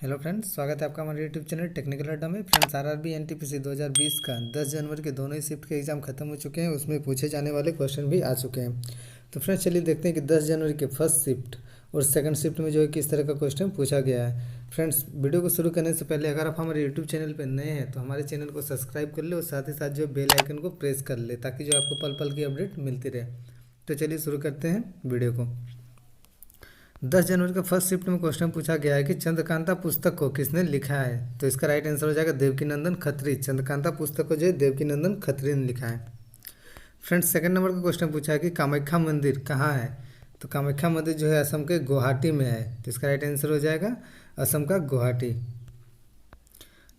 Hello friends, स्वागत है आपका हमारे यूट्यूब चैनल टेक्निकल अड्डा में। फ्रेंड्स, आरआरबी एनटीपीसी 2020 का 10 जनवरी के दोनों ही शिफ्ट के एग्ज़ाम खत्म हो चुके हैं। उसमें पूछे जाने वाले क्वेश्चन भी आ चुके हैं। तो फ्रेंड्स, चलिए देखते हैं कि 10 जनवरी के फर्स्ट शिफ्ट और सेकंड शिफ्ट में जो है किस तरह का क्वेश्चन पूछा गया है। फ्रेंड्स, वीडियो को शुरू करने से पहले अगर आप हमारे यूट्यूब चैनल पर नए हैं तो हमारे चैनल को सब्सक्राइब कर ले और साथ ही साथ जो बेल आइकन को प्रेस कर ले, ताकि जो आपको पल पल की अपडेट मिलती रहे। तो चलिए शुरू करते हैं वीडियो को। 10 जनवरी का फर्स्ट शिफ्ट में क्वेश्चन पूछा गया है कि चंद्रकांता पुस्तक को किसने लिखा है। तो इसका राइट आंसर हो जाएगा देवकीनंदन खत्री। चंद्रकांता पुस्तक को जो है देवकीनंदन खत्री ने लिखा है। फ्रेंड्स, सेकंड नंबर का क्वेश्चन पूछा है कि कामाख्या मंदिर कहाँ है। तो कामाख्या मंदिर जो है असम के गुवाहाटी में है। तो इसका राइट आंसर हो जाएगा असम का गुवाहाटी।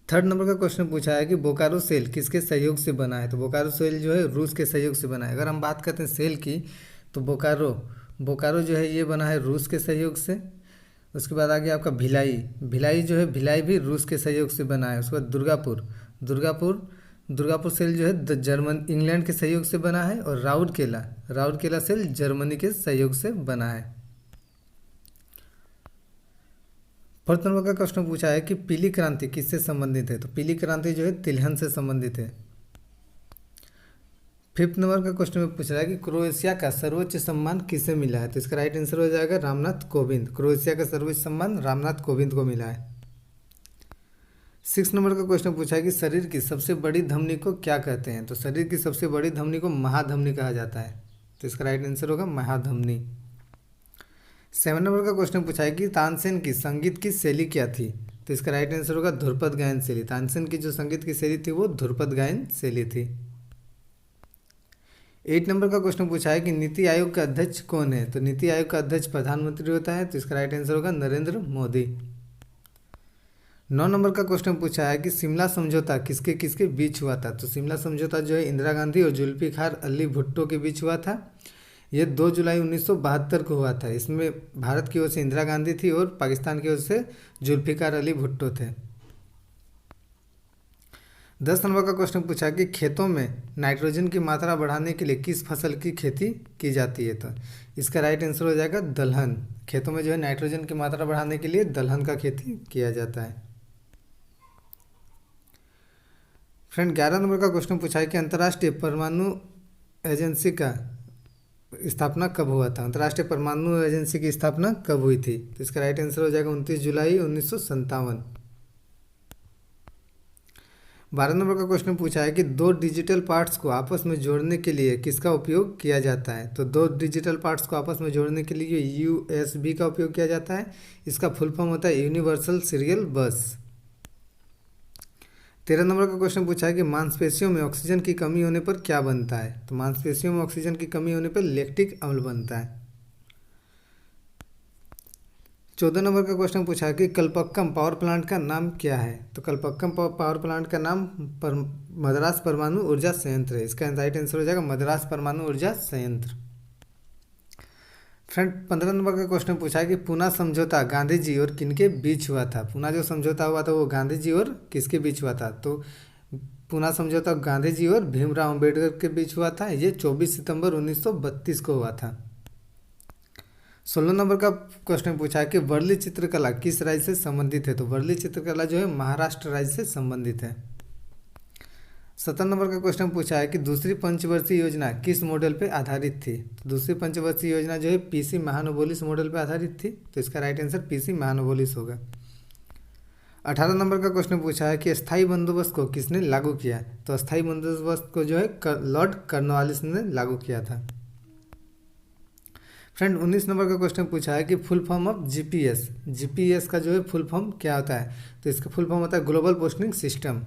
थर्ड नंबर का क्वेश्चन पूछा है कि बोकारो सेल किसके सहयोग से बना है। तो बोकारो सेल जो है रूस के सहयोग से बना है। अगर हम बात करते हैं सेल की, तो बोकारो बोकारो जो है ये बना है रूस के सहयोग से। उसके बाद आ गया आपका भिलाई। भिलाई जो है भिलाई भी रूस के सहयोग से बना है। उसके बाद दुर्गापुर दुर्गापुर दुर्गापुर सेल जो है जर्मन इंग्लैंड के सहयोग से बना है। और राउरकेला सेल जर्मनी के सहयोग से बना है। फोर्थ नंबर का क्वेश्चन पूछा है कि पीली क्रांति किससे संबंधित है। तो पीली क्रांति जो है तिलहन से संबंधित है। फिफ्थ नंबर का क्वेश्चन में पूछ रहा है कि क्रोएशिया का सर्वोच्च सम्मान किसे मिला है। तो इसका राइट आंसर हो जाएगा रामनाथ कोविंद। क्रोएशिया का सर्वोच्च सम्मान रामनाथ कोविंद को मिला है। सिक्स नंबर का क्वेश्चन पूछा है कि शरीर की सबसे बड़ी धमनी को क्या कहते हैं। तो शरीर की सबसे बड़ी धमनी को महाधमनी कहा जाता है। तो इसका राइट आंसर होगा महाधमनी। सेवन नंबर का क्वेश्चन पूछा है कि तानसेन की संगीत की शैली क्या थी। तो इसका राइट आंसर होगा ध्रुपद गायन शैली। तानसेन की जो संगीत की शैली थी वो ध्रुपद गायन शैली थी। 8 नंबर का क्वेश्चन पूछा है कि नीति आयोग का अध्यक्ष कौन है। तो नीति आयोग का अध्यक्ष प्रधानमंत्री होता है। तो इसका राइट आंसर होगा नरेंद्र मोदी। 9 नंबर का क्वेश्चन पूछा है कि शिमला समझौता किसके किसके बीच हुआ था। तो शिमला समझौता जो है इंदिरा गांधी और जुल्फिकार अली भुट्टो के बीच हुआ था। ये 2 जुलाई 1972 को हुआ था। इसमें भारत की ओर से इंदिरा गांधी थी और पाकिस्तान की ओर से जुल्फिकार अली भुट्टो थे। 10 नंबर का क्वेश्चन पूछा कि खेतों में नाइट्रोजन की मात्रा बढ़ाने के लिए किस फसल की खेती की जाती है। तो इसका राइट आंसर हो जाएगा दलहन। खेतों में जो है नाइट्रोजन की मात्रा बढ़ाने के लिए दलहन का खेती किया जाता है। फ्रेंड, 11 नंबर का क्वेश्चन पूछा है कि अंतर्राष्ट्रीय परमाणु एजेंसी का स्थापना कब हुआ था। अंतर्राष्ट्रीय परमाणु एजेंसी की स्थापना कब हुई थी। तो इसका राइट आंसर हो जाएगा 29 जुलाई 1957। 12 नंबर का क्वेश्चन पूछा है कि दो डिजिटल पार्ट्स को आपस में जोड़ने के लिए किसका उपयोग किया जाता है। तो दो डिजिटल पार्ट्स को आपस में जोड़ने के लिए यूएसबी का उपयोग किया जाता है। इसका फुल फॉर्म होता है यूनिवर्सल सीरियल बस। 13 नंबर का क्वेश्चन पूछा है कि मांसपेशियों में ऑक्सीजन की कमी होने पर क्या बनता है। तो मांसपेशियों में ऑक्सीजन की कमी होने पर लैक्टिक अम्ल बनता है। 14 नंबर का क्वेश्चन पूछा है कि कलपक्कम पावर प्लांट का नाम क्या है। तो कलपक्कम पावर प्लांट का नाम मद्रास परमाणु ऊर्जा संयंत्र है। इसका राइट आंसर हो जाएगा मद्रास परमाणु ऊर्जा संयंत्र। फ्रेंड, 15 नंबर का क्वेश्चन पूछा है कि पूना समझौता गांधी जी और किनके बीच हुआ था। पूना जो समझौता हुआ था वो गांधी जी और किसके बीच हुआ था। तो पूना समझौता गांधी जी और भीमराव अम्बेडकर के बीच हुआ था। ये 24 सितंबर 1932 को हुआ था। 16 नंबर का क्वेश्चन पूछा है कि वर्ली चित्रकला किस राज्य से संबंधित है। तो वर्ली चित्रकला जो है महाराष्ट्र राज्य से संबंधित है। 17 नंबर का क्वेश्चन पूछा है कि दूसरी पंचवर्षीय योजना किस मॉडल पे आधारित थी। तो दूसरी पंचवर्षीय योजना जो है पीसी महानोबोलिस मॉडल पे आधारित थी। तो इसका राइट आंसर पीसी महानोबोलिस होगा। 18 नंबर का क्वेश्चन पूछा है कि स्थायी बंदोबस्त को किसने लागू किया। तो स्थायी बंदोबस्त को जो है लॉर्ड कॉर्नवालिस ने लागू किया था। फ्रेंड, 19 नंबर का क्वेश्चन पूछा है कि full form of GPS. GPS का जो है फुल फॉर्म क्या होता है। तो इसका फुल फॉर्म होता है ग्लोबल पोस्टिंग सिस्टम।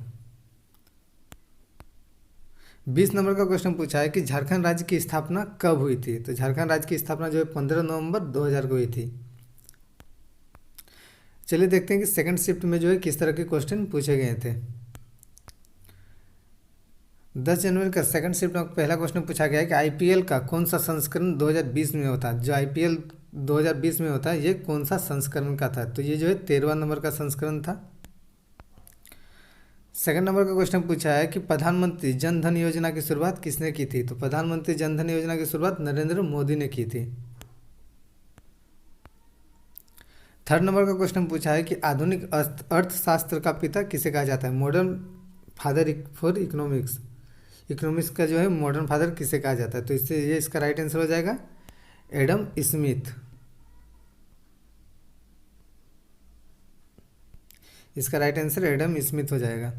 20 नंबर का क्वेश्चन पूछा है कि झारखंड राज्य की स्थापना कब हुई थी। तो झारखंड राज्य की स्थापना जो है 15 नवंबर 2000 को हुई थी। चलिए देखते हैं कि सेकंड शिफ्ट में जो है किस तरह के क्वेश्चन पूछे गए थे। 10 जनवरी का सेकंड शिफ्ट में पहला क्वेश्चन पूछा गया है कि आईपीएल का कौन सा संस्करण 2020 में होता है। जो आईपीएल 2020 में होता है ये कौन सा संस्करण का था। तो ये जो है 13वां नंबर का संस्करण था। सेकंड नंबर का क्वेश्चन पूछा है कि प्रधानमंत्री जन धन योजना की शुरुआत किसने की थी। तो प्रधानमंत्री जन धन योजना की शुरुआत नरेंद्र मोदी ने की थी। थर्ड नंबर का क्वेश्चन पूछा है कि आधुनिक अर्थशास्त्र का पिता किसे कहा जाता है। Modern father for economics, economics का जो है मॉडर्न फादर किसे कहा जाता है। तो इससे ये इसका राइट आंसर हो जाएगा एडम स्मिथ। इसका राइट आंसर एडम स्मिथ हो जाएगा।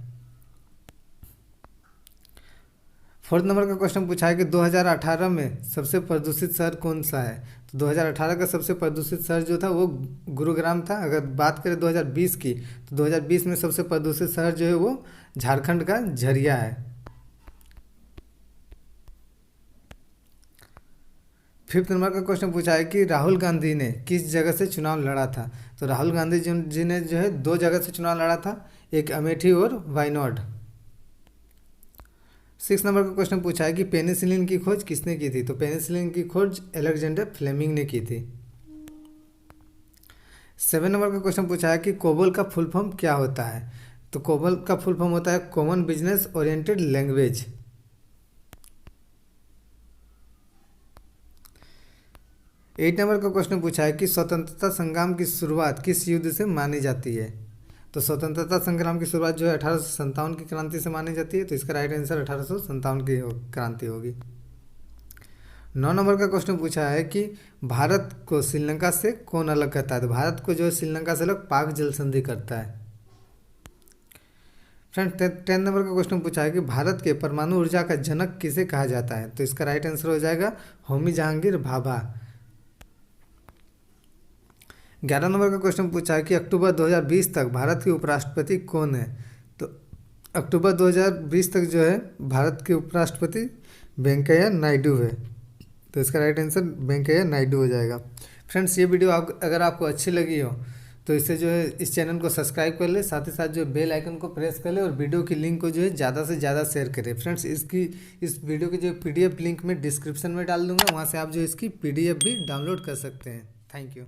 फोर्थ नंबर का क्वेश्चन पूछा है कि 2018 में सबसे प्रदूषित शहर कौन सा है। तो 2018 का सबसे प्रदूषित शहर जो था वो गुरुग्राम था। अगर बात करें 2020 की, तो 2020 में सबसे प्रदूषित शहर जो है वो झारखंड का झरिया है। फिफ्थ नंबर का क्वेश्चन पूछा है कि राहुल गांधी ने किस जगह से चुनाव लड़ा था। तो राहुल गांधी जी ने जो है 2 जगह से चुनाव लड़ा था, एक अमेठी और वायनाड। 6 नंबर का क्वेश्चन पूछा है कि पेनिसिलिन की खोज किसने की थी। तो पेनिसिलिन की खोज अलेक्जेंडर फ्लेमिंग ने की थी। 7 नंबर का क्वेश्चन पूछा है कि कोबोल का फुल फॉर्म क्या होता है। तो कोबोल का फुल फॉर्म होता है common business oriented language. 8 number का क्वेश्चन पूछा है कि स्वतंत्रता संग्राम की शुरुआत किस युद्ध से मानी जाती है। तो स्वतंत्रता संग्राम की शुरुआत जो है 1857 की क्रांति से मानी जाती है। तो इसका राइट आंसर 1857 की क्रांति होगी। 9 नंबर का क्वेश्चन पूछा है कि भारत को श्रीलंका से कौन अलग करता है। तो भारत को जो है श्रीलंका से अलग पाक जल संधि करता है। फ्रेंड 10 नंबर का क्वेश्चन पूछा है कि भारत के परमाणु ऊर्जा का जनक किसे कहा जाता है। तो इसका राइट आंसर हो जाएगा होमी जहांगीर भाभा। 11 नंबर का क्वेश्चन पूछा है कि अक्टूबर 2020 तक भारत के उपराष्ट्रपति कौन है। तो अक्टूबर 2020 तक जो है भारत के उपराष्ट्रपति वेंकैया नायडू है। तो इसका राइट आंसर वेंकैया नायडू हो जाएगा। फ्रेंड्स ये वीडियो अगर आपको अच्छी लगी हो तो इससे जो है इस चैनल को सब्सक्राइब कर ले, साथ ही साथ जो बेल आइकन को प्रेस कर ले और वीडियो की लिंक को जो है ज़्यादा से ज़्यादा शेयर करें। फ्रेंड्स इस वीडियो की जो PDF लिंक में डिस्क्रिप्शन में डाल दूंगा, वहाँ से आप जो इसकी PDF भी डाउनलोड कर सकते हैं। Thank you.